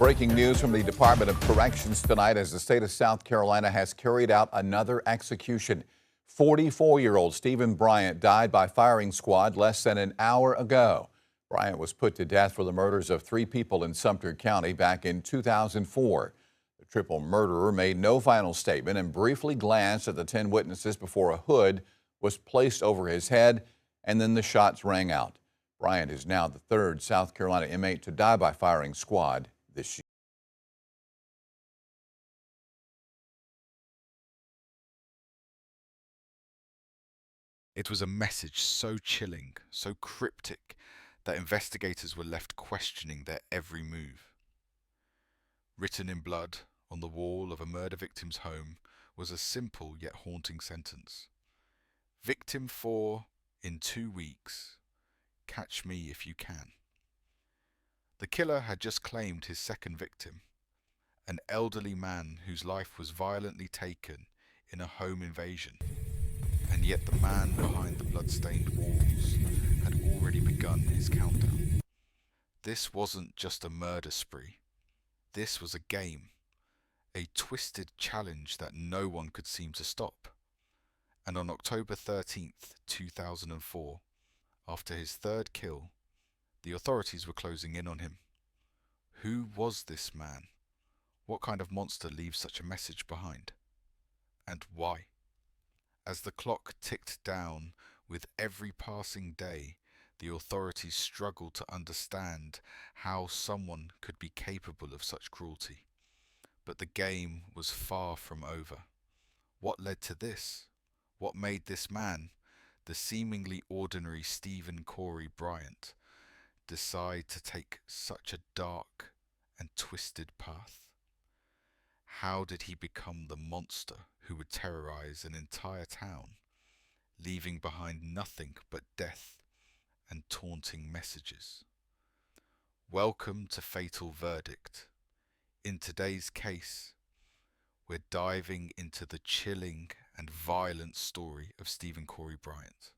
Breaking news from the Department of Corrections tonight as the state of South Carolina has carried out another execution. 44-year-old Stephen Bryant died by firing squad less than an hour ago. Bryant was put to death for the murders of 3 people in Sumter County back in 2004. The triple murderer made no final statement and briefly glanced at the 10 witnesses before a hood was placed over his head, and then the shots rang out. Bryant is now the 3rd South Carolina inmate to die by firing squad this year. It was a message so chilling, so cryptic, that investigators were left questioning their every move. Written in blood on the wall of a murder victim's home was a simple yet haunting sentence. Victim 4 in 2 weeks. Catch me if you can. The killer had just claimed his second victim, an elderly man whose life was violently taken in a home invasion. And yet the man behind the blood-stained walls had already begun his countdown. This wasn't just a murder spree. This was a game, a twisted challenge that no one could seem to stop. And on October 13th, 2004, after his 3rd kill, the authorities were closing in on him. Who was this man? What kind of monster leaves such a message behind? And why? As the clock ticked down with every passing day, the authorities struggled to understand how someone could be capable of such cruelty. But the game was far from over. What led to this? What made this man, the seemingly ordinary Stephen Corey Bryant, decide to take such a dark and twisted path? How did he become the monster who would terrorize an entire town, leaving behind nothing but death and taunting messages? Welcome to Fatal Verdict. In today's case, we're diving into the chilling and violent story of Stephen Corey Bryant.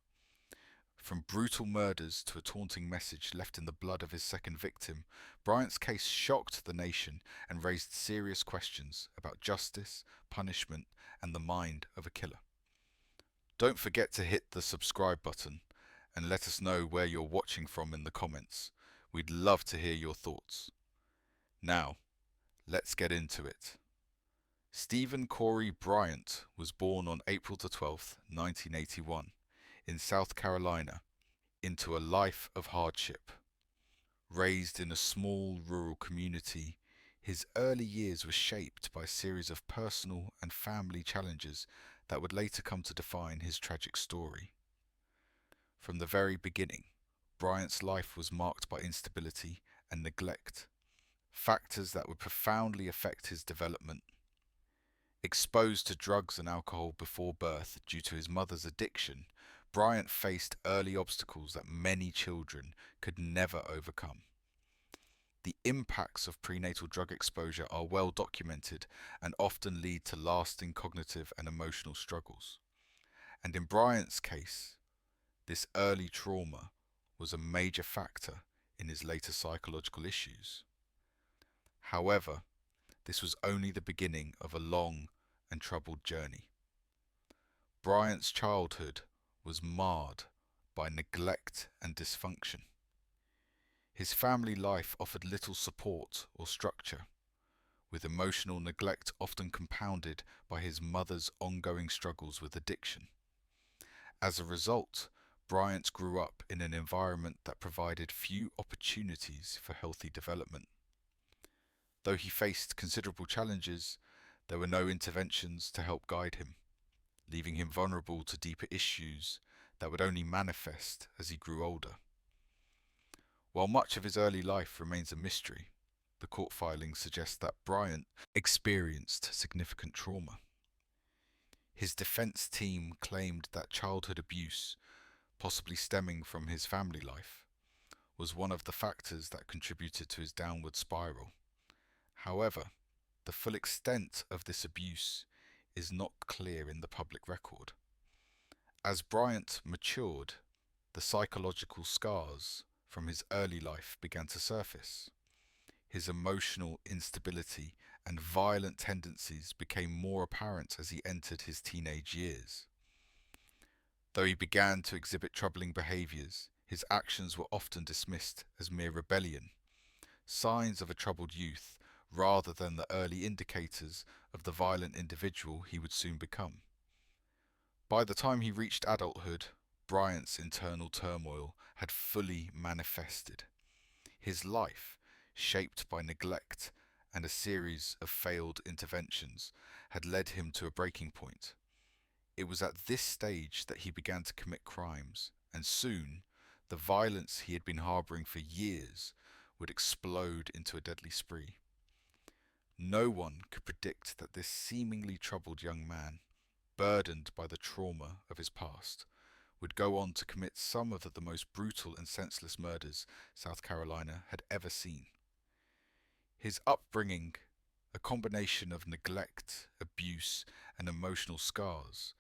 From brutal murders to a taunting message left in the blood of his second victim, Bryant's case shocked the nation and raised serious questions about justice, punishment, and the mind of a killer. Don't forget to hit the subscribe button and let us know where you're watching from in the comments. We'd love to hear your thoughts. Now, let's get into it. Stephen Corey Bryant was born on April 12, 1981. In South Carolina, into a life of hardship. Raised in a small rural community, his early years were shaped by a series of personal and family challenges that would later come to define his tragic story. From the very beginning, Bryant's life was marked by instability and neglect, factors that would profoundly affect his development. Exposed to drugs and alcohol before birth due to his mother's addiction, Bryant faced early obstacles that many children could never overcome. The impacts of prenatal drug exposure are well documented and often lead to lasting cognitive and emotional struggles. And in Bryant's case, this early trauma was a major factor in his later psychological issues. However, this was only the beginning of a long and troubled journey. Bryant's childhood was marred by neglect and dysfunction. His family life offered little support or structure, with emotional neglect often compounded by his mother's ongoing struggles with addiction. As a result, Bryant grew up in an environment that provided few opportunities for healthy development. Though he faced considerable challenges, there were no interventions to help guide him, leaving him vulnerable to deeper issues that would only manifest as he grew older. While much of his early life remains a mystery, the court filings suggest that Bryant experienced significant trauma. His defense team claimed that childhood abuse, possibly stemming from his family life, was one of the factors that contributed to his downward spiral. However, the full extent of this abuse is not clear in the public record. As Bryant matured, the psychological scars from his early life began to surface. His emotional instability and violent tendencies became more apparent as he entered his teenage years. Though he began to exhibit troubling behaviors, his actions were often dismissed as mere rebellion, signs of a troubled youth rather than the early indicators of the violent individual he would soon become. By the time he reached adulthood, Bryant's internal turmoil had fully manifested. His life, shaped by neglect and a series of failed interventions, had led him to a breaking point. It was at this stage that he began to commit crimes, and soon the violence he had been harboring for years would explode into a deadly spree. No one could predict that this seemingly troubled young man, burdened by the trauma of his past, would go on to commit some of the most brutal and senseless murders South Carolina had ever seen. His upbringing, a combination of neglect, abuse, and emotional scars,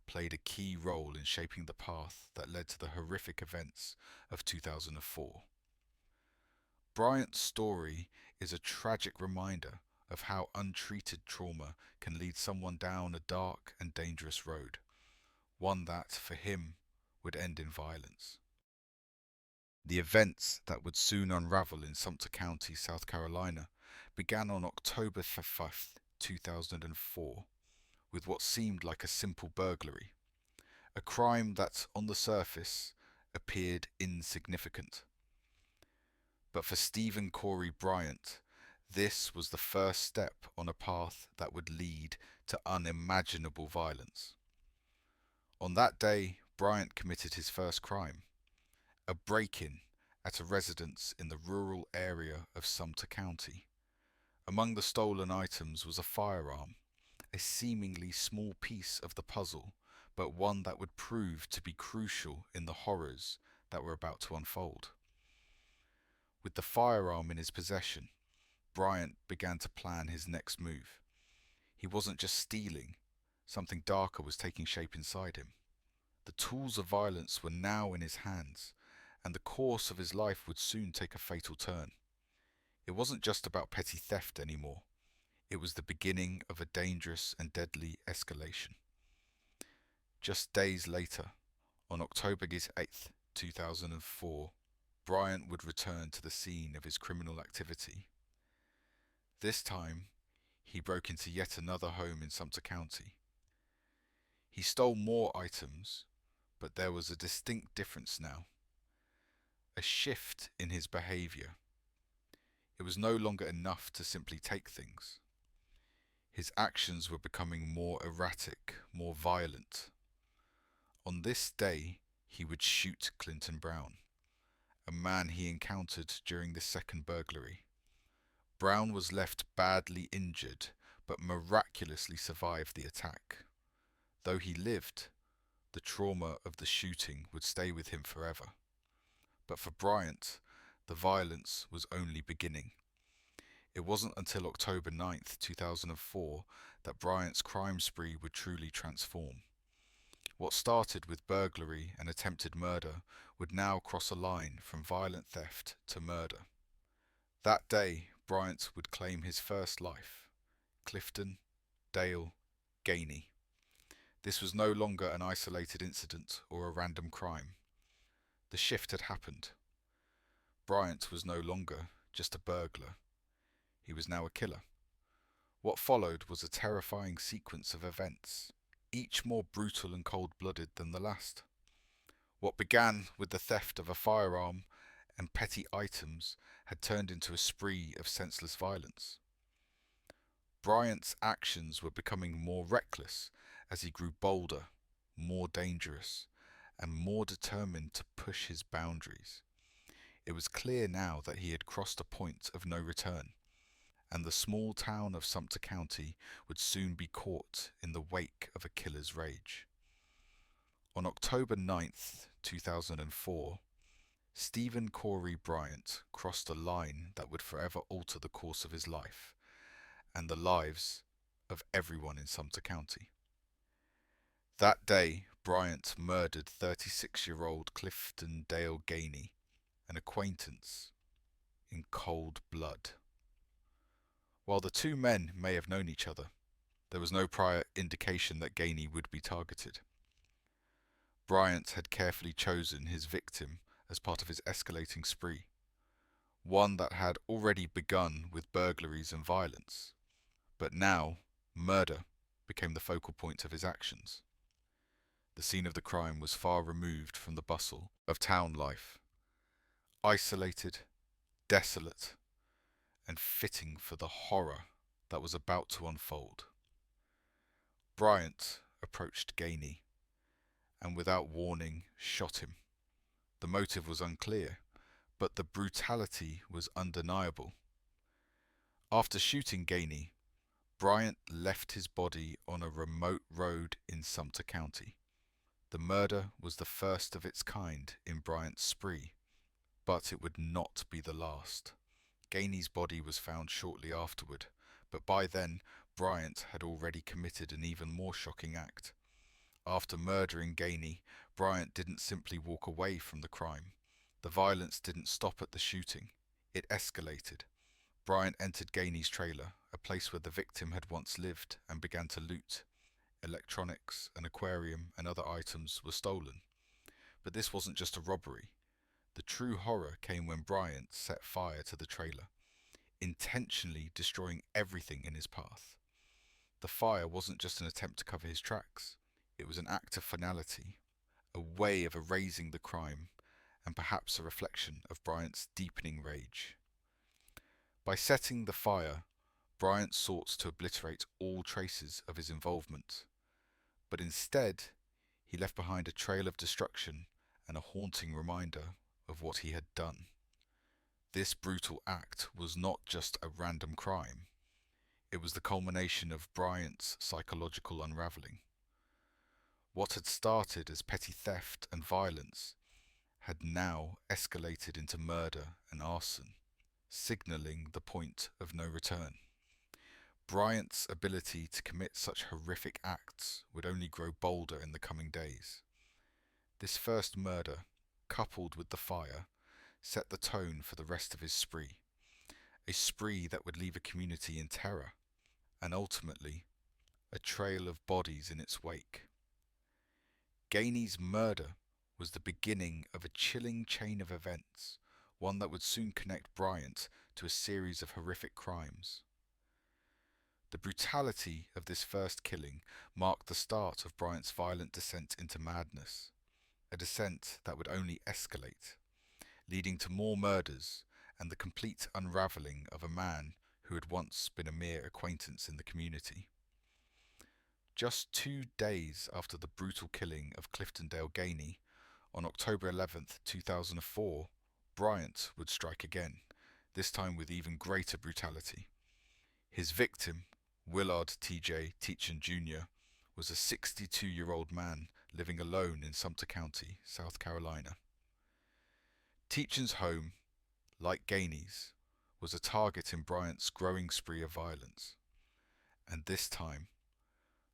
played a key role in shaping the path that led to the horrific events of 2004. Bryant's story is a tragic reminder of how untreated trauma can lead someone down a dark and dangerous road, one that, for him, would end in violence. The events that would soon unravel in Sumter County, South Carolina, began on October 5th, 2004, with what seemed like a simple burglary, a crime that, on the surface, appeared insignificant. But for Stephen Corey Bryant, this was the first step on a path that would lead to unimaginable violence. On that day, Bryant committed his first crime, a break-in at a residence in the rural area of Sumter County. Among the stolen items was a firearm, a seemingly small piece of the puzzle, but one that would prove to be crucial in the horrors that were about to unfold. With the firearm in his possession, Bryant began to plan his next move. He wasn't just stealing, something darker was taking shape inside him. The tools of violence were now in his hands, and the course of his life would soon take a fatal turn. It wasn't just about petty theft anymore. It was the beginning of a dangerous and deadly escalation. Just days later, on October 8th, 2004, Bryant would return to the scene of his criminal activity. This time, he broke into yet another home in Sumter County. He stole more items, but there was a distinct difference now. A shift in his behavior. It was no longer enough to simply take things. His actions were becoming more erratic, more violent. On this day, he would shoot Clinton Brown, a man he encountered during the second burglary. Brown was left badly injured, but miraculously survived the attack. Though he lived, the trauma of the shooting would stay with him forever. But for Bryant, the violence was only beginning. It wasn't until October 9th, 2004, that Bryant's crime spree would truly transform. What started with burglary and attempted murder would now cross a line from violent theft to murder. That day, Bryant would claim his first life. Clifton, Dale, Gainey. This was no longer an isolated incident or a random crime. The shift had happened. Bryant was no longer just a burglar. He was now a killer. What followed was a terrifying sequence of events, each more brutal and cold-blooded than the last. What began with the theft of a firearm and petty items had turned into a spree of senseless violence. Bryant's actions were becoming more reckless as he grew bolder, more dangerous, and more determined to push his boundaries. It was clear now that he had crossed a point of no return, and the small town of Sumter County would soon be caught in the wake of a killer's rage. On October 9th, 2004, Stephen Corey Bryant crossed a line that would forever alter the course of his life and the lives of everyone in Sumter County. That day, Bryant murdered 36-year-old Clifton Dale Gainey, an acquaintance, in cold blood. While the two men may have known each other, there was no prior indication that Gainey would be targeted. Bryant had carefully chosen his victim as part of his escalating spree, one that had already begun with burglaries and violence, but now murder became the focal point of his actions. The scene of the crime was far removed from the bustle of town life, isolated, desolate, and fitting for the horror that was about to unfold. Bryant approached Gainey and without warning shot him. The motive was unclear, but the brutality was undeniable. After shooting Gainey, Bryant left his body on a remote road in Sumter County. The murder was the first of its kind in Bryant's spree, but it would not be the last. Gainey's body was found shortly afterward, but by then Bryant had already committed an even more shocking act. After murdering Gainey, Bryant didn't simply walk away from the crime. The violence didn't stop at the shooting. It escalated. Bryant entered Gainey's trailer, a place where the victim had once lived, and began to loot. Electronics, an aquarium, and other items were stolen. But this wasn't just a robbery. The true horror came when Bryant set fire to the trailer, intentionally destroying everything in his path. The fire wasn't just an attempt to cover his tracks. It was an act of finality, a way of erasing the crime, and perhaps a reflection of Bryant's deepening rage. By setting the fire, Bryant sought to obliterate all traces of his involvement, but instead he left behind a trail of destruction and a haunting reminder of what he had done. This brutal act was not just a random crime. It was the culmination of Bryant's psychological unraveling. What had started as petty theft and violence had now escalated into murder and arson, signaling the point of no return. Bryant's ability to commit such horrific acts would only grow bolder in the coming days. This first murder, coupled with the fire, set the tone for the rest of his spree, a spree that would leave a community in terror, and ultimately, a trail of bodies in its wake. Gainey's murder was the beginning of a chilling chain of events, one that would soon connect Bryant to a series of horrific crimes. The brutality of this first killing marked the start of Bryant's violent descent into madness, a descent that would only escalate, leading to more murders and the complete unraveling of a man who had once been a mere acquaintance in the community. Just 2 days after the brutal killing of Cliftondale Gainey, on October 11th, 2004, Bryant would strike again, this time with even greater brutality. His victim, Willard T.J. Teachin Jr., was a 62-year-old man living alone in Sumter County, South Carolina. Teachin's home, like Gainey's, was a target in Bryant's growing spree of violence. And this time,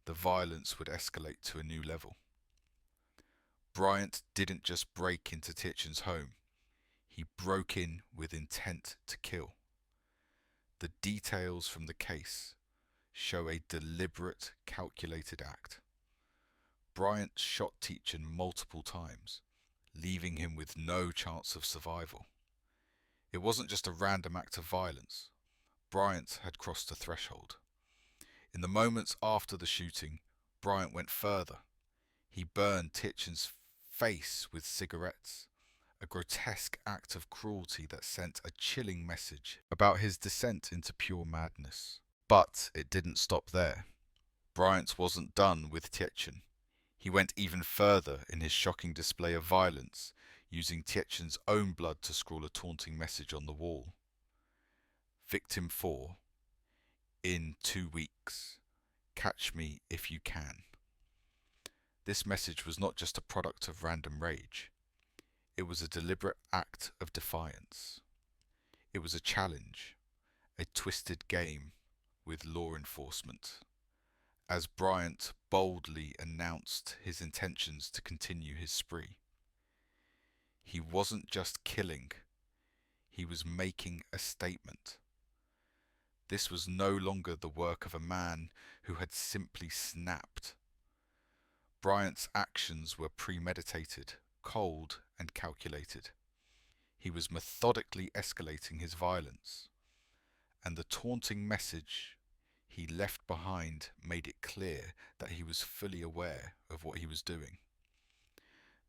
the violence would escalate to a new level. Bryant didn't just break into Teachin's home, he broke in with intent to kill. The details from the case show a deliberate, calculated act. Bryant shot Teachin multiple times, leaving him with no chance of survival. It wasn't just a random act of violence. Bryant had crossed a threshold. In the moments after the shooting, Bryant went further. He burned Teachin's face with cigarettes, a grotesque act of cruelty that sent a chilling message about his descent into pure madness. But it didn't stop there. Bryant wasn't done with Teachin. He went even further in his shocking display of violence, using Teachin's own blood to scrawl a taunting message on the wall. Victim 4, in 2 weeks, catch me if you can. This message was not just a product of random rage. It was a deliberate act of defiance. It was a challenge, a twisted game with law enforcement, as Bryant boldly announced his intentions to continue his spree. He wasn't just killing, he was making a statement. This was no longer the work of a man who had simply snapped. Bryant's actions were premeditated, cold, and calculated. He was methodically escalating his violence, and the taunting message he left behind made it clear that he was fully aware of what he was doing.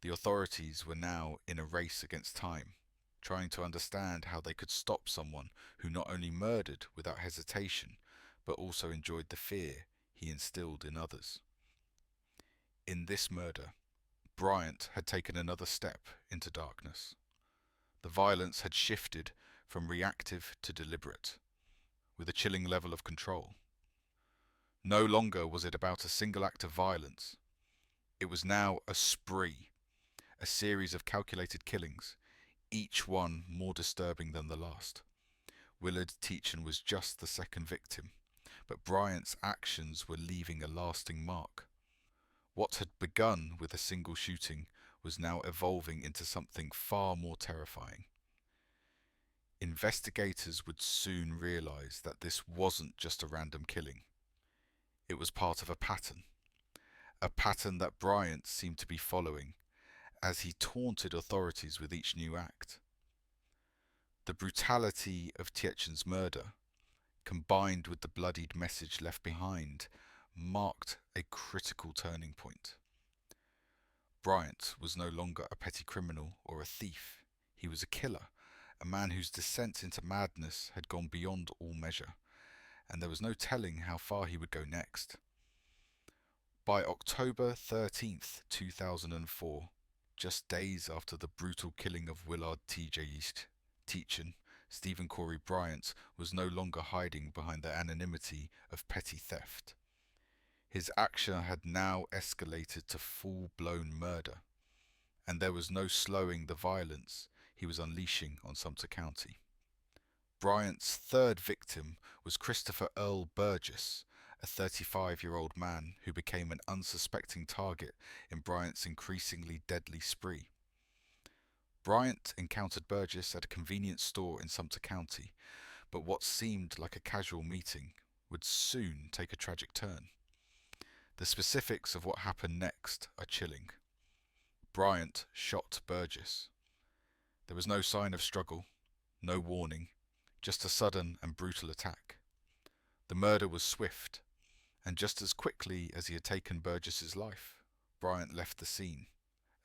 The authorities were now in a race against time, trying to understand how they could stop someone who not only murdered without hesitation, but also enjoyed the fear he instilled in others. In this murder, Bryant had taken another step into darkness. The violence had shifted from reactive to deliberate, with a chilling level of control. No longer was it about a single act of violence. It was now a spree, a series of calculated killings, each one more disturbing than the last. Willard Teachin was just the second victim, but Bryant's actions were leaving a lasting mark. What had begun with a single shooting was now evolving into something far more terrifying. Investigators would soon realize that this wasn't just a random killing. It was part of a pattern that Bryant seemed to be following as he taunted authorities with each new act. The brutality of Teachin's murder, combined with the bloodied message left behind, marked a critical turning point. Bryant was no longer a petty criminal or a thief. He was a killer, a man whose descent into madness had gone beyond all measure, and there was no telling how far he would go next. By October 13th, 2004, just days after the brutal killing of Willard Teachin, Stephen Corey Bryant was no longer hiding behind the anonymity of petty theft. His action had now escalated to full-blown murder, and there was no slowing the violence he was unleashing on Sumter County. Bryant's third victim was Christopher Earl Burgess, a 35-year-old man who became an unsuspecting target in Bryant's increasingly deadly spree. Bryant encountered Burgess at a convenience store in Sumter County, but what seemed like a casual meeting would soon take a tragic turn. The specifics of what happened next are chilling. Bryant shot Burgess. There was no sign of struggle, no warning, just a sudden and brutal attack. The murder was swift, and just as quickly as he had taken Burgess's life, Bryant left the scene,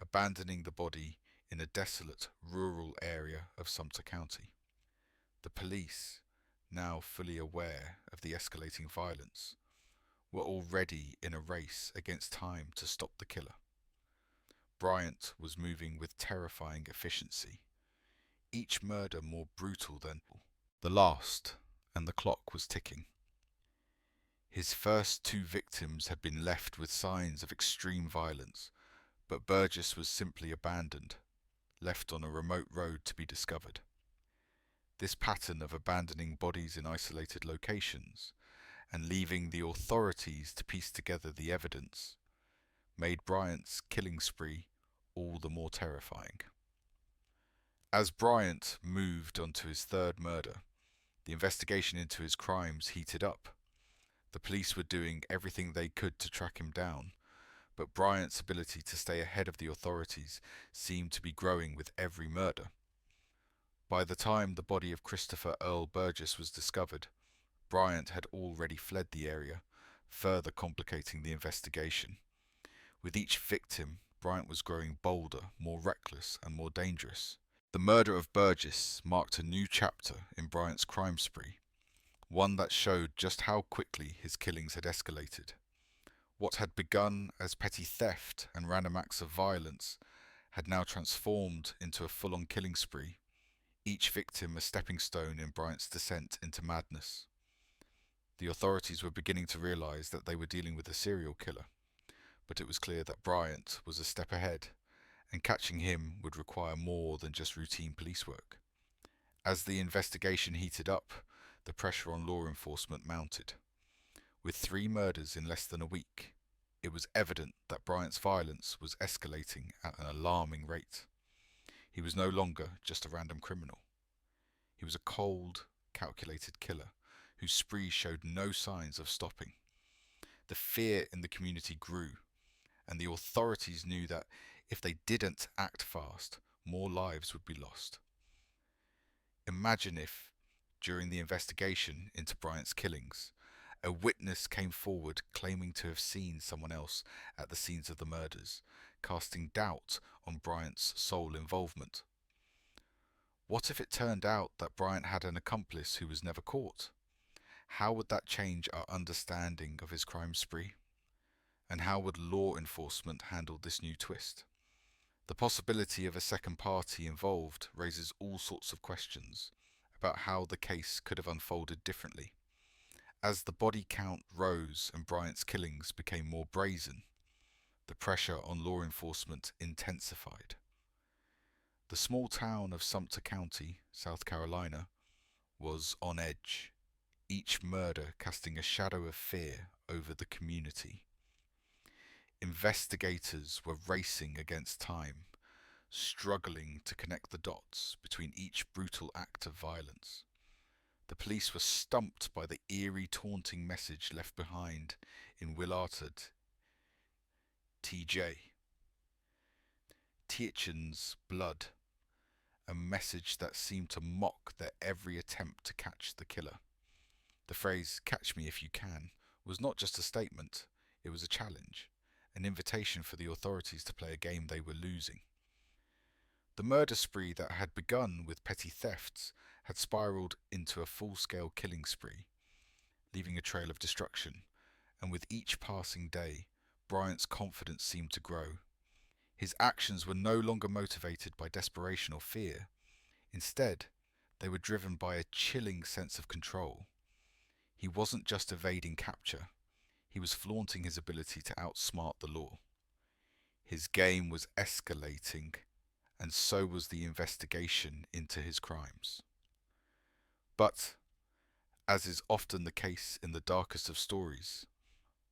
abandoning the body in a desolate rural area of Sumter County. The police, now fully aware of the escalating violence, were already in a race against time to stop the killer. Bryant was moving with terrifying efficiency, each murder more brutal than the last, and the clock was ticking. His first two victims had been left with signs of extreme violence, but Burgess was simply abandoned, left on a remote road to be discovered. This pattern of abandoning bodies in isolated locations and leaving the authorities to piece together the evidence made Bryant's killing spree all the more terrifying. As Bryant moved onto his third murder, the investigation into his crimes heated up. The police were doing everything they could to track him down, but Bryant's ability to stay ahead of the authorities seemed to be growing with every murder. By the time the body of Christopher Earl Burgess was discovered, Bryant had already fled the area, further complicating the investigation. With each victim, Bryant was growing bolder, more reckless, and more dangerous. The murder of Burgess marked a new chapter in Bryant's crime spree, one that showed just how quickly his killings had escalated. What had begun as petty theft and random acts of violence had now transformed into a full-on killing spree, each victim a stepping stone in Bryant's descent into madness. The authorities were beginning to realize that they were dealing with a serial killer, but it was clear that Bryant was a step ahead, and catching him would require more than just routine police work. As the investigation heated up, the pressure on law enforcement mounted. With 3 murders in less than a week, it was evident that Bryant's violence was escalating at an alarming rate. He was no longer just a random criminal. He was a cold, calculated killer whose spree showed no signs of stopping. The fear in the community grew, and the authorities knew that if they didn't act fast, more lives would be lost. Imagine if, during the investigation into Bryant's killings, a witness came forward claiming to have seen someone else at the scenes of the murders, casting doubt on Bryant's sole involvement. What if it turned out that Bryant had an accomplice who was never caught? How would that change our understanding of his crime spree? And how would law enforcement handle this new twist? The possibility of a second party involved raises all sorts of questions about how the case could have unfolded differently. As the body count rose and Bryant's killings became more brazen, the pressure on law enforcement intensified. The small town of Sumter County, South Carolina, was on edge, each murder casting a shadow of fear over the community. Investigators were racing against time, struggling to connect the dots between each brutal act of violence. The police were stumped by the eerie, taunting message left behind in Willarton, TJ. Tietjens' blood, a message that seemed to mock their every attempt to catch the killer. The phrase, "catch me if you can," was not just a statement, it was a challenge, an invitation for the authorities to play a game they were losing. The murder spree that had begun with petty thefts had spiraled into a full-scale killing spree, leaving a trail of destruction, and with each passing day, Bryant's confidence seemed to grow. His actions were no longer motivated by desperation or fear. Instead, they were driven by a chilling sense of control. He wasn't just evading capture, he was flaunting his ability to outsmart the law. His game was escalating, and so was the investigation into his crimes. But, as is often the case in the darkest of stories,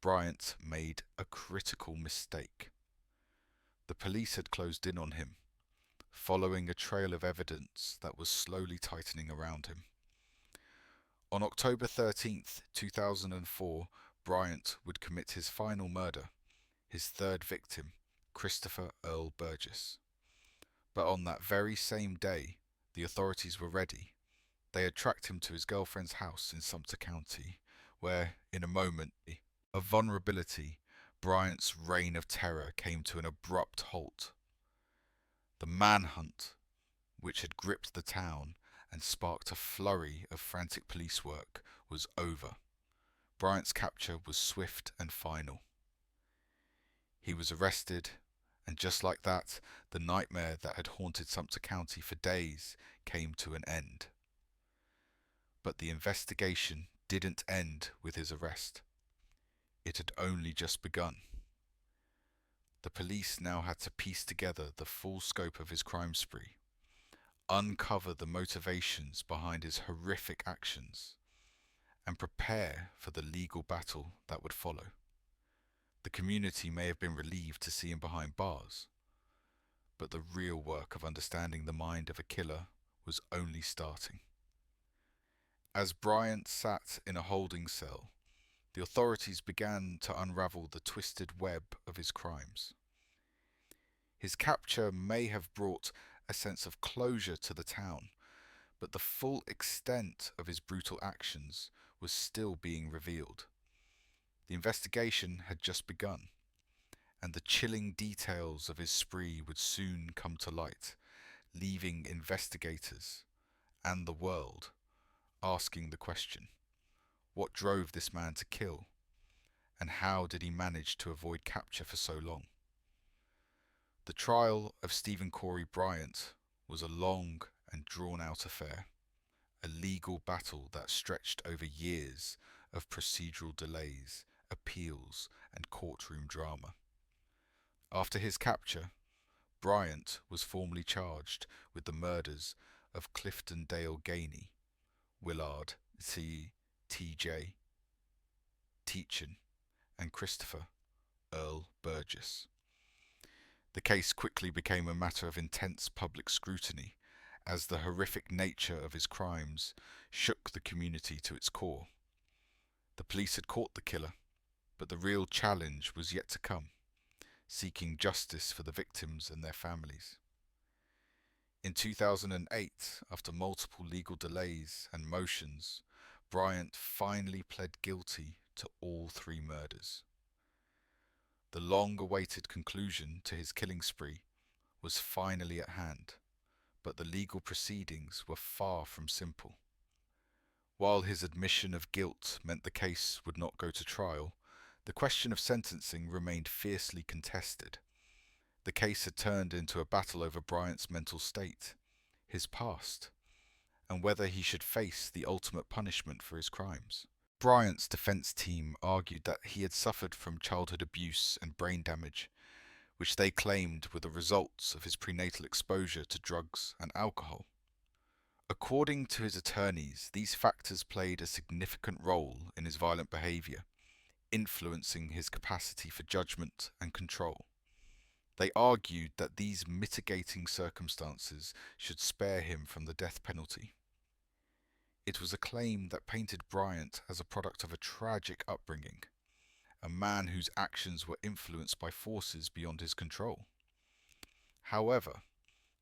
Bryant made a critical mistake. The police had closed in on him, following a trail of evidence that was slowly tightening around him. On October 13th, 2004, Bryant would commit his final murder, his third victim, Christopher Earl Burgess. But on that very same day, the authorities were ready. They had tracked him to his girlfriend's house in Sumter County, where, in a moment of vulnerability, Bryant's reign of terror came to an abrupt halt. The manhunt, which had gripped the town and sparked a flurry of frantic police work, was over. Bryant's capture was swift and final. He was arrested, and just like that, the nightmare that had haunted Sumter County for days came to an end. But the investigation didn't end with his arrest. It had only just begun. The police now had to piece together the full scope of his crime spree, uncover the motivations behind his horrific actions, and prepare for the legal battle that would follow. The community may have been relieved to see him behind bars, but the real work of understanding the mind of a killer was only starting. As Bryant sat in a holding cell, the authorities began to unravel the twisted web of his crimes. His capture may have brought a sense of closure to the town, but the full extent of his brutal actions was still being revealed. The investigation had just begun, and the chilling details of his spree would soon come to light, leaving investigators and the world asking the question: what drove this man to kill, and how did he manage to avoid capture for so long? The trial of Stephen Corey Bryant was a long and drawn-out affair, a legal battle that stretched over years of procedural delays, appeals, and courtroom drama. After his capture, Bryant was formally charged with the murders of Clifton Dale Gainey, Willard T.J. Tietjen, and Christopher Earl Burgess. The case quickly became a matter of intense public scrutiny, as the horrific nature of his crimes shook the community to its core. police had caught the killer, but the real challenge was yet to come, seeking justice for the victims and their families. In 2008, after multiple legal delays and motions, Bryant finally pled guilty to all 3 murders. The long-awaited conclusion to his killing spree was finally at hand, but the legal proceedings were far from simple. While his admission of guilt meant the case would not go to trial, the question of sentencing remained fiercely contested. The case had turned into a battle over Bryant's mental state, his past, and whether he should face the ultimate punishment for his crimes. Bryant's defense team argued that he had suffered from childhood abuse and brain damage, which they claimed were the results of his prenatal exposure to drugs and alcohol. According to his attorneys, these factors played a significant role in his violent behavior, influencing his capacity for judgment and control. They argued that these mitigating circumstances should spare him from the death penalty. It was a claim that painted Bryant as a product of a tragic upbringing, a man whose actions were influenced by forces beyond his control. However,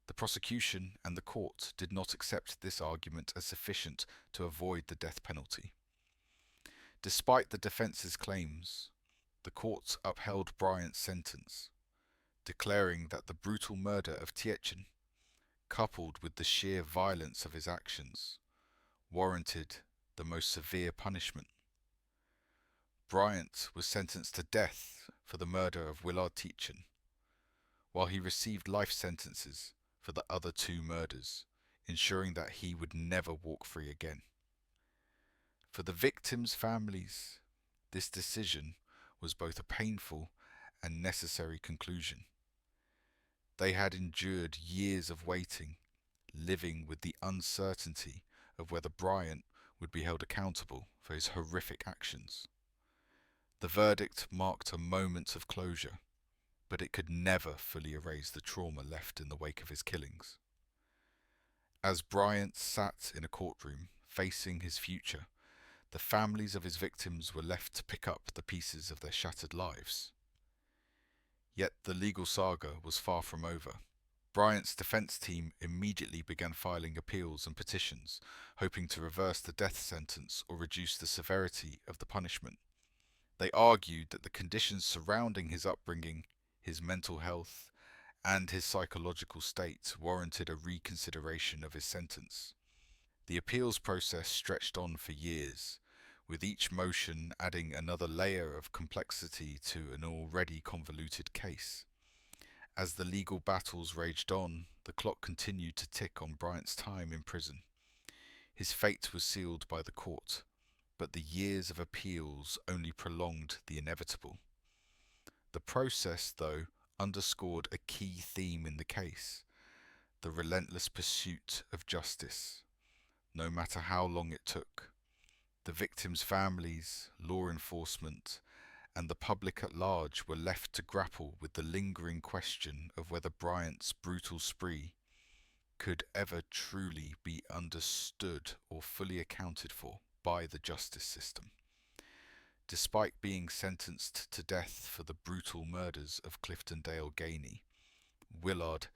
the prosecution and the court did not accept this argument as sufficient to avoid the death penalty. Despite the defense's claims, the court upheld Bryant's sentence, declaring that the brutal murder of Tietjen, coupled with the sheer violence of his actions, warranted the most severe punishment. Bryant was sentenced to death for the murder of Willard Tietjen, while he received life sentences for the other 2 murders, ensuring that he would never walk free again. For the victims' families, this decision was both a painful and necessary conclusion. They had endured years of waiting, living with the uncertainty of whether Bryant would be held accountable for his horrific actions. The verdict marked a moment of closure, but it could never fully erase the trauma left in the wake of his killings. As Bryant sat in a courtroom facing his future, the families of his victims were left to pick up the pieces of their shattered lives. Yet the legal saga was far from over. Bryant's defense team immediately began filing appeals and petitions, hoping to reverse the death sentence or reduce the severity of the punishment. They argued that the conditions surrounding his upbringing, his mental health, and his psychological state warranted a reconsideration of his sentence. The appeals process stretched on for years, with each motion adding another layer of complexity to an already convoluted case. As the legal battles raged on, the clock continued to tick on Bryant's time in prison. His fate was sealed by the court, but the years of appeals only prolonged the inevitable. The process, though, underscored a key theme in the case: the relentless pursuit of justice, no matter how long it took. The victims' families, law enforcement, and the public at large were left to grapple with the lingering question of whether Bryant's brutal spree could ever truly be understood or fully accounted for by the justice system. Despite being sentenced to death for the brutal murders of Cliftondale Gainey, Willard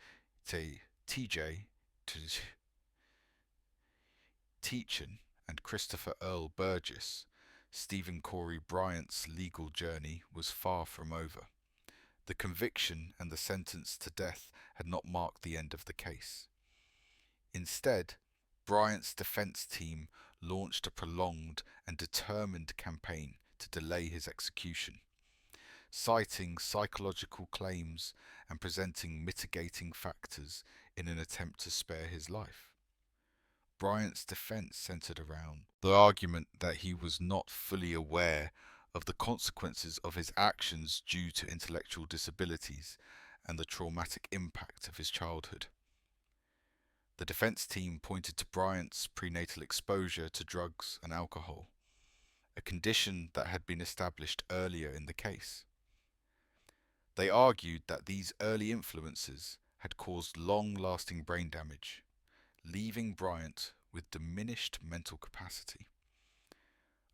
Tietjen and Christopher Earl Burgess, Stephen Corey Bryant's legal journey was far from over. The conviction and the sentence to death had not marked the end of the case. Instead, Bryant's defense team launched a prolonged and determined campaign to delay his execution, citing psychological claims and presenting mitigating factors in an attempt to spare his life. Bryant's defense centered around the argument that he was not fully aware of the consequences of his actions due to intellectual disabilities and the traumatic impact of his childhood. The defense team pointed to Bryant's prenatal exposure to drugs and alcohol, a condition that had been established earlier in the case. They argued that these early influences had caused long-lasting brain damage, leaving Bryant with diminished mental capacity.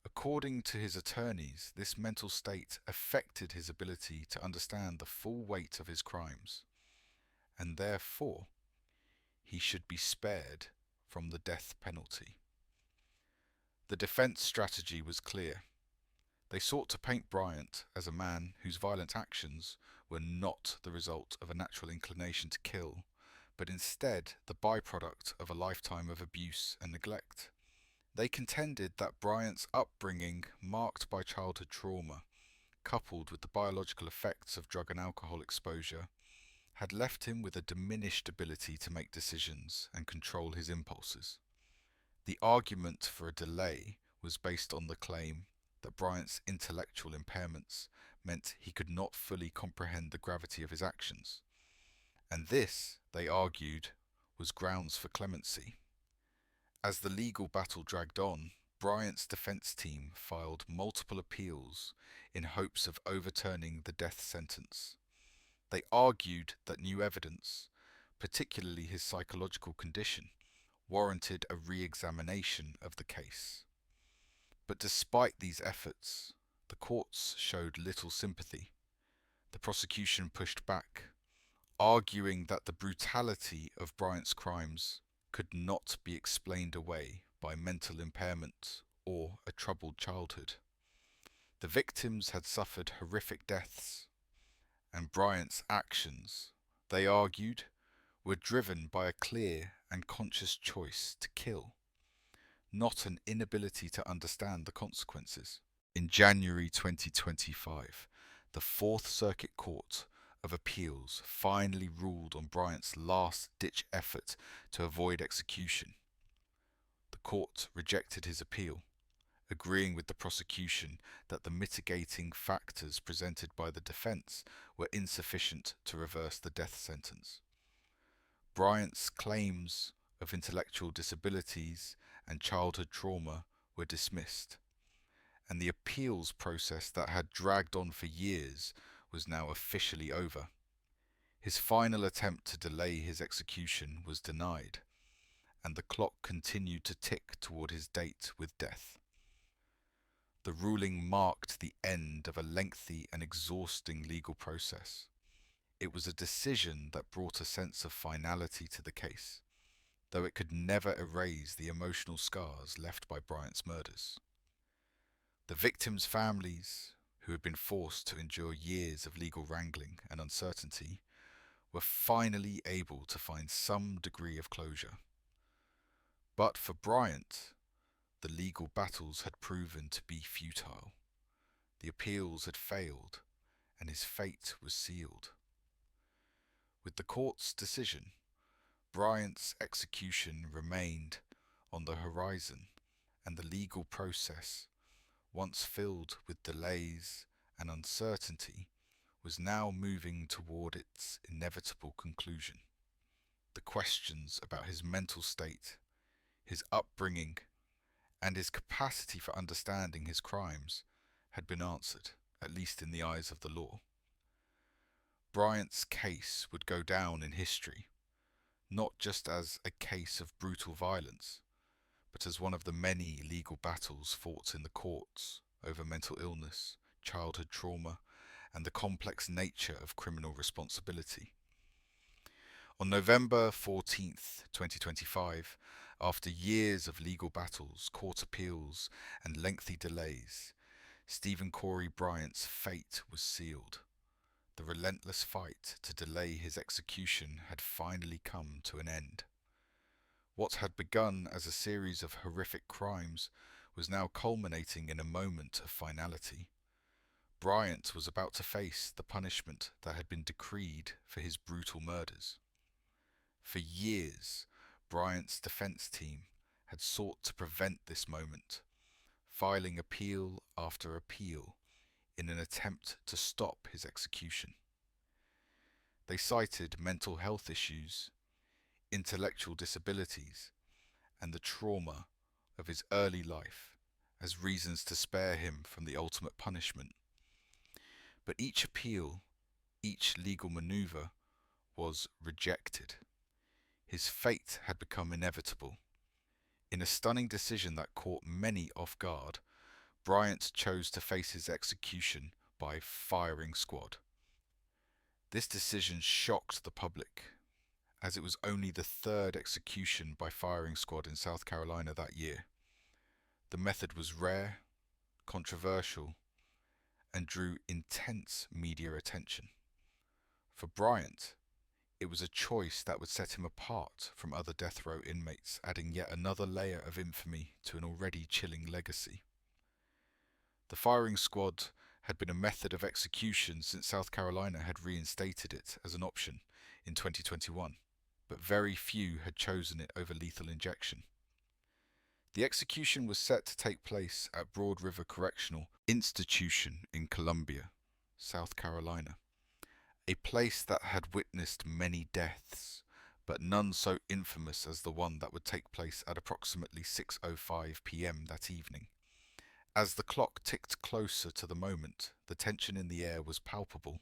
According to his attorneys, this mental state affected his ability to understand the full weight of his crimes, and therefore he should be spared from the death penalty. The defense strategy was clear. They sought to paint Bryant as a man whose violent actions were not the result of a natural inclination to kill, but instead the byproduct of a lifetime of abuse and neglect. They contended that Bryant's upbringing, marked by childhood trauma, coupled with the biological effects of drug and alcohol exposure, had left him with a diminished ability to make decisions and control his impulses. The argument for a delay was based on the claim that Bryant's intellectual impairments meant he could not fully comprehend the gravity of his actions, and this, they argued, was grounds for clemency. As the legal battle dragged on, Bryant's defense team filed multiple appeals in hopes of overturning the death sentence. They argued that new evidence, particularly his psychological condition, warranted a re-examination of the case. But despite these efforts, the courts showed little sympathy. The prosecution pushed back, arguing that the brutality of Bryant's crimes could not be explained away by mental impairment or a troubled childhood. The victims had suffered horrific deaths, and Bryant's actions, they argued, were driven by a clear and conscious choice to kill, not an inability to understand the consequences. In January 2025, the Fourth Circuit Court of Appeals finally ruled on Bryant's last-ditch effort to avoid execution. The court rejected his appeal, agreeing with the prosecution that the mitigating factors presented by the defense were insufficient to reverse the death sentence. Bryant's claims of intellectual disabilities and childhood trauma were dismissed, and the appeals process that had dragged on for years was now officially over. His final attempt to delay his execution was denied, and the clock continued to tick toward his date with death. The ruling marked the end of a lengthy and exhausting legal process. It was a decision that brought a sense of finality to the case, though it could never erase the emotional scars left by Bryant's murders. The victims' families, who had been forced to endure years of legal wrangling and uncertainty, were finally able to find some degree of closure. But for Bryant, the legal battles had proven to be futile. The appeals had failed, and his fate was sealed. With the court's decision, Bryant's execution remained on the horizon, and the legal process, once filled with delays and uncertainty, was now moving toward its inevitable conclusion. The questions about his mental state, his upbringing, and his capacity for understanding his crimes had been answered, at least in the eyes of the law. Bryant's case would go down in history, not just as a case of brutal violence, but as one of the many legal battles fought in the courts over mental illness, childhood trauma, and the complex nature of criminal responsibility. On November 14th, 2025, after years of legal battles, court appeals, and lengthy delays, Stephen Corey Bryant's fate was sealed. The relentless fight to delay his execution had finally come to an end. What had begun as a series of horrific crimes was now culminating in a moment of finality. Bryant was about to face the punishment that had been decreed for his brutal murders. For years, Bryant's defense team had sought to prevent this moment, filing appeal after appeal in an attempt to stop his execution. They cited mental health issues, intellectual disabilities, and the trauma of his early life as reasons to spare him from the ultimate punishment. But each appeal, each legal maneuver, was rejected. His fate had become inevitable. In a stunning decision that caught many off guard, Bryant chose to face his execution by firing squad. This decision shocked the public, as it was only the third execution by firing squad in South Carolina that year. The method was rare, controversial, and drew intense media attention. For Bryant, it was a choice that would set him apart from other death row inmates, adding yet another layer of infamy to an already chilling legacy. The firing squad had been a method of execution since South Carolina had reinstated it as an option in 2021, but very few had chosen it over lethal injection. The execution was set to take place at Broad River Correctional Institution in Columbia, South Carolina, a place that had witnessed many deaths, but none so infamous as the one that would take place at approximately 6:05 p.m. that evening. As the clock ticked closer to the moment, the tension in the air was palpable.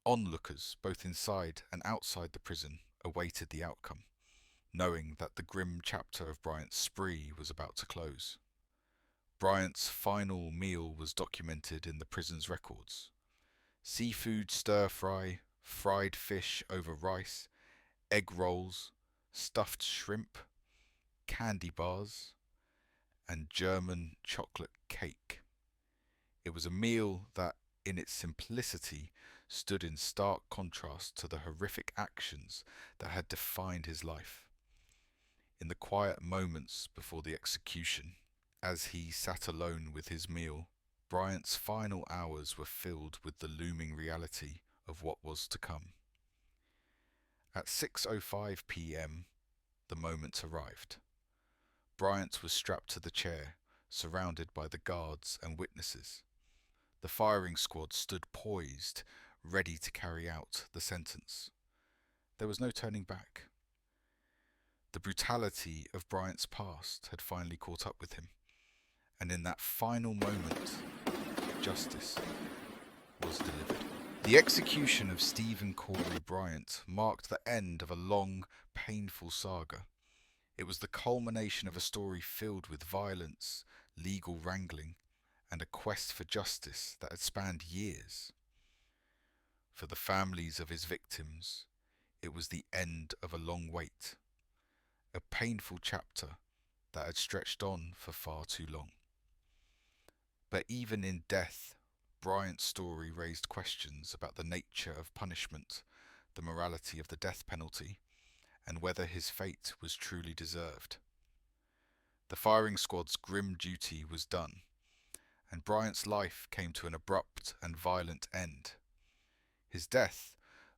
Onlookers, both inside and outside the prison, awaited the outcome, knowing that the grim chapter of Bryant's spree was about to close. Bryant's final meal was documented in the prison's records. Seafood stir-fry, fried fish over rice, egg rolls, stuffed shrimp, candy bars, and German chocolate cake. It was a meal that, in its simplicity, stood in stark contrast to the horrific actions that had defined his life. In the quiet moments before the execution, as he sat alone with his meal, Bryant's final hours were filled with the looming reality of what was to come. At 6:05 p.m., the moment arrived. Bryant was strapped to the chair, surrounded by the guards and witnesses. The firing squad stood poised, ready to carry out the sentence. There was no turning back. The brutality of Bryant's past had finally caught up with him, and in that final moment, justice was delivered. The execution of Stephen Corey Bryant marked the end of a long, painful saga. It was the culmination of a story filled with violence, legal wrangling, and a quest for justice that had spanned years. For the families of his victims, it was the end of a long wait, a painful chapter that had stretched on for far too long. But even in death, Bryant's story raised questions about the nature of punishment, the morality of the death penalty, and whether his fate was truly deserved. The firing squad's grim duty was done, and Bryant's life came to an abrupt and violent end. His death,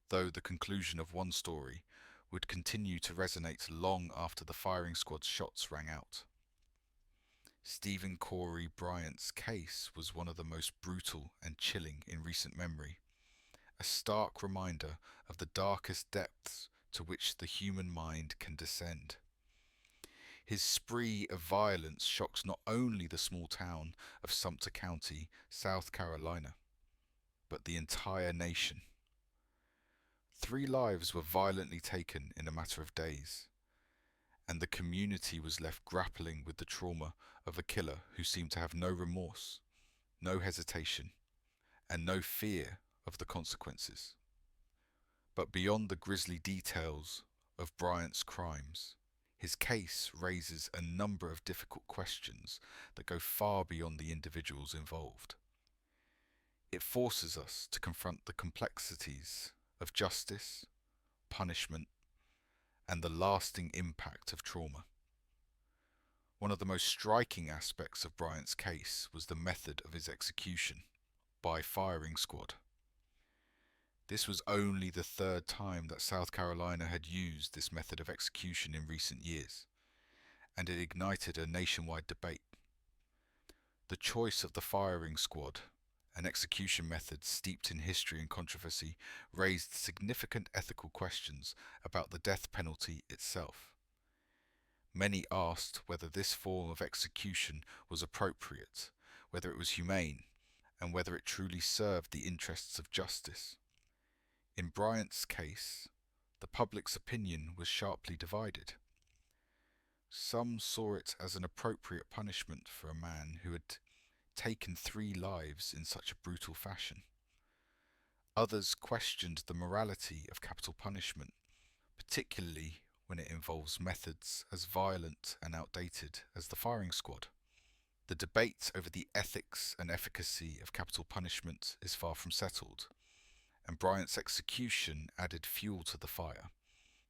though the conclusion of one story, would continue to resonate long after the firing squad's shots rang out. Stephen Corey Bryant's case was one of the most brutal and chilling in recent memory, a stark reminder of the darkest depths to which the human mind can descend. His spree of violence shocks not only the small town of Sumter County, South Carolina, but the entire nation. 3 lives were violently taken in a matter of days, and the community was left grappling with the trauma of a killer who seemed to have no remorse, no hesitation, and no fear of the consequences. But beyond the grisly details of Bryant's crimes, his case raises a number of difficult questions that go far beyond the individuals involved. It forces us to confront the complexities of justice, punishment, and the lasting impact of trauma. One of the most striking aspects of Bryant's case was the method of his execution, by firing squad. This was only the third time that South Carolina had used this method of execution in recent years, and it ignited a nationwide debate. The choice of the firing squad, an execution method steeped in history and controversy, raised significant ethical questions about the death penalty itself. Many asked whether this form of execution was appropriate, whether it was humane, and whether it truly served the interests of justice. In Bryant's case, the public's opinion was sharply divided. Some saw it as an appropriate punishment for a man who had taken 3 lives in such a brutal fashion. Others questioned the morality of capital punishment, particularly when it involves methods as violent and outdated as the firing squad. The debate over the ethics and efficacy of capital punishment is far from settled, and Bryant's execution added fuel to the fire,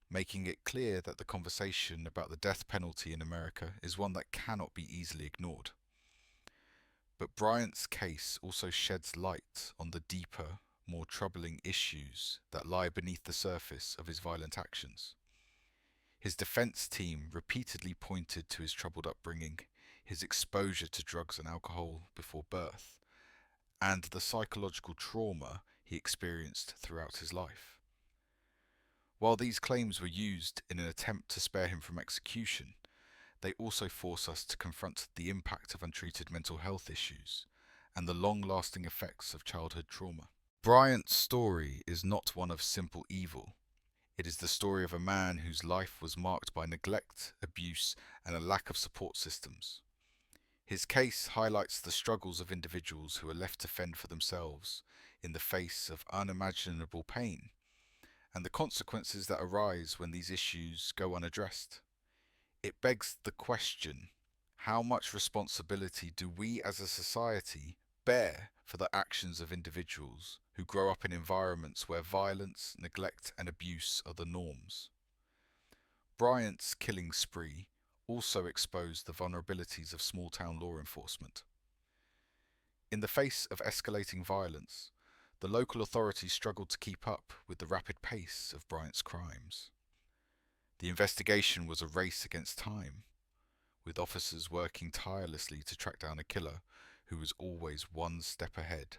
making it clear that the conversation about the death penalty in America is one that cannot be easily ignored. But Bryant's case also sheds light on the deeper, more troubling issues that lie beneath the surface of his violent actions. His defense team repeatedly pointed to his troubled upbringing, his exposure to drugs and alcohol before birth, and the psychological trauma he experienced throughout his life. While these claims were used in an attempt to spare him from execution, they also force us to confront the impact of untreated mental health issues and the long-lasting effects of childhood trauma. Bryant's story is not one of simple evil. It is the story of a man whose life was marked by neglect, abuse, and a lack of support systems. His case highlights the struggles of individuals who are left to fend for themselves in the face of unimaginable pain, and the consequences that arise when these issues go unaddressed. It begs the question, how much responsibility do we as a society bear for the actions of individuals who grow up in environments where violence, neglect, and abuse are the norms? Bryant's killing spree also exposed the vulnerabilities of small-town law enforcement. In the face of escalating violence, the local authorities struggled to keep up with the rapid pace of Bryant's crimes. The investigation was a race against time, with officers working tirelessly to track down a killer who was always one step ahead.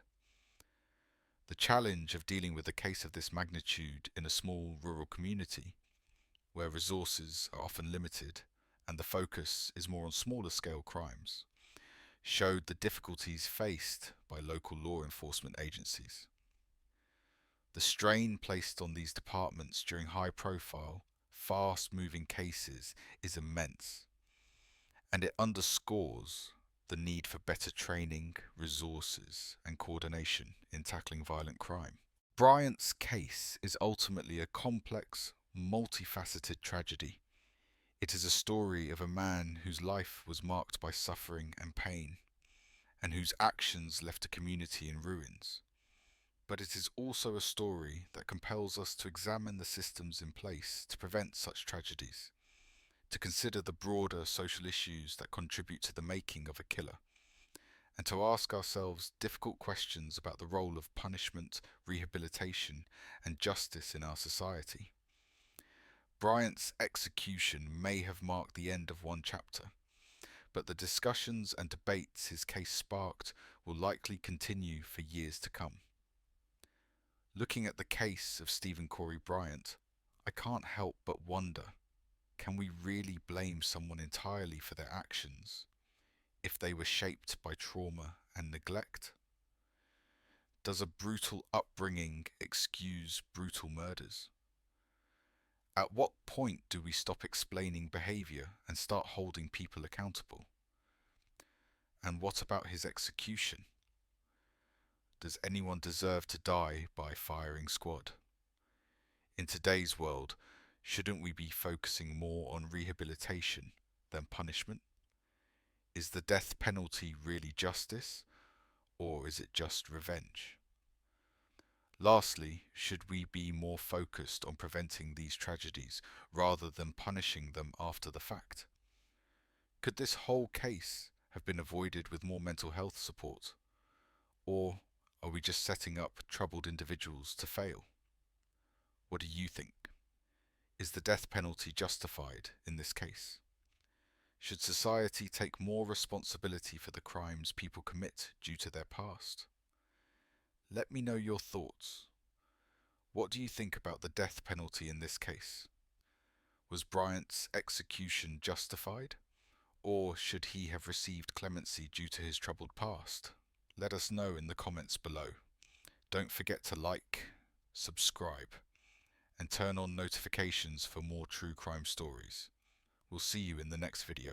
The challenge of dealing with a case of this magnitude in a small rural community, where resources are often limited and the focus is more on smaller scale crimes, showed the difficulties faced by local law enforcement agencies. The strain placed on these departments during high-profile, fast-moving cases is immense, and it underscores the need for better training, resources, and coordination in tackling violent crime. Bryant's case is ultimately a complex, multifaceted tragedy. It is a story of a man whose life was marked by suffering and pain, and whose actions left a community in ruins. But it is also a story that compels us to examine the systems in place to prevent such tragedies, to consider the broader social issues that contribute to the making of a killer, and to ask ourselves difficult questions about the role of punishment, rehabilitation, and justice in our society. Bryant's execution may have marked the end of one chapter, but the discussions and debates his case sparked will likely continue for years to come. Looking at the case of Stephen Corey Bryant, I can't help but wonder, can we really blame someone entirely for their actions if they were shaped by trauma and neglect? Does a brutal upbringing excuse brutal murders? At what point do we stop explaining behavior and start holding people accountable? And what about his execution? Does anyone deserve to die by firing squad? In today's world, shouldn't we be focusing more on rehabilitation than punishment? Is the death penalty really justice, or is it just revenge? Lastly, should we be more focused on preventing these tragedies rather than punishing them after the fact? Could this whole case have been avoided with more mental health support? Or are we just setting up troubled individuals to fail? What do you think? Is the death penalty justified in this case? Should society take more responsibility for the crimes people commit due to their past? Let me know your thoughts. What do you think about the death penalty in this case? Was Bryant's execution justified, or should he have received clemency due to his troubled past? Let us know in the comments below. Don't forget to like, subscribe, and turn on notifications for more true crime stories. We'll see you in the next video.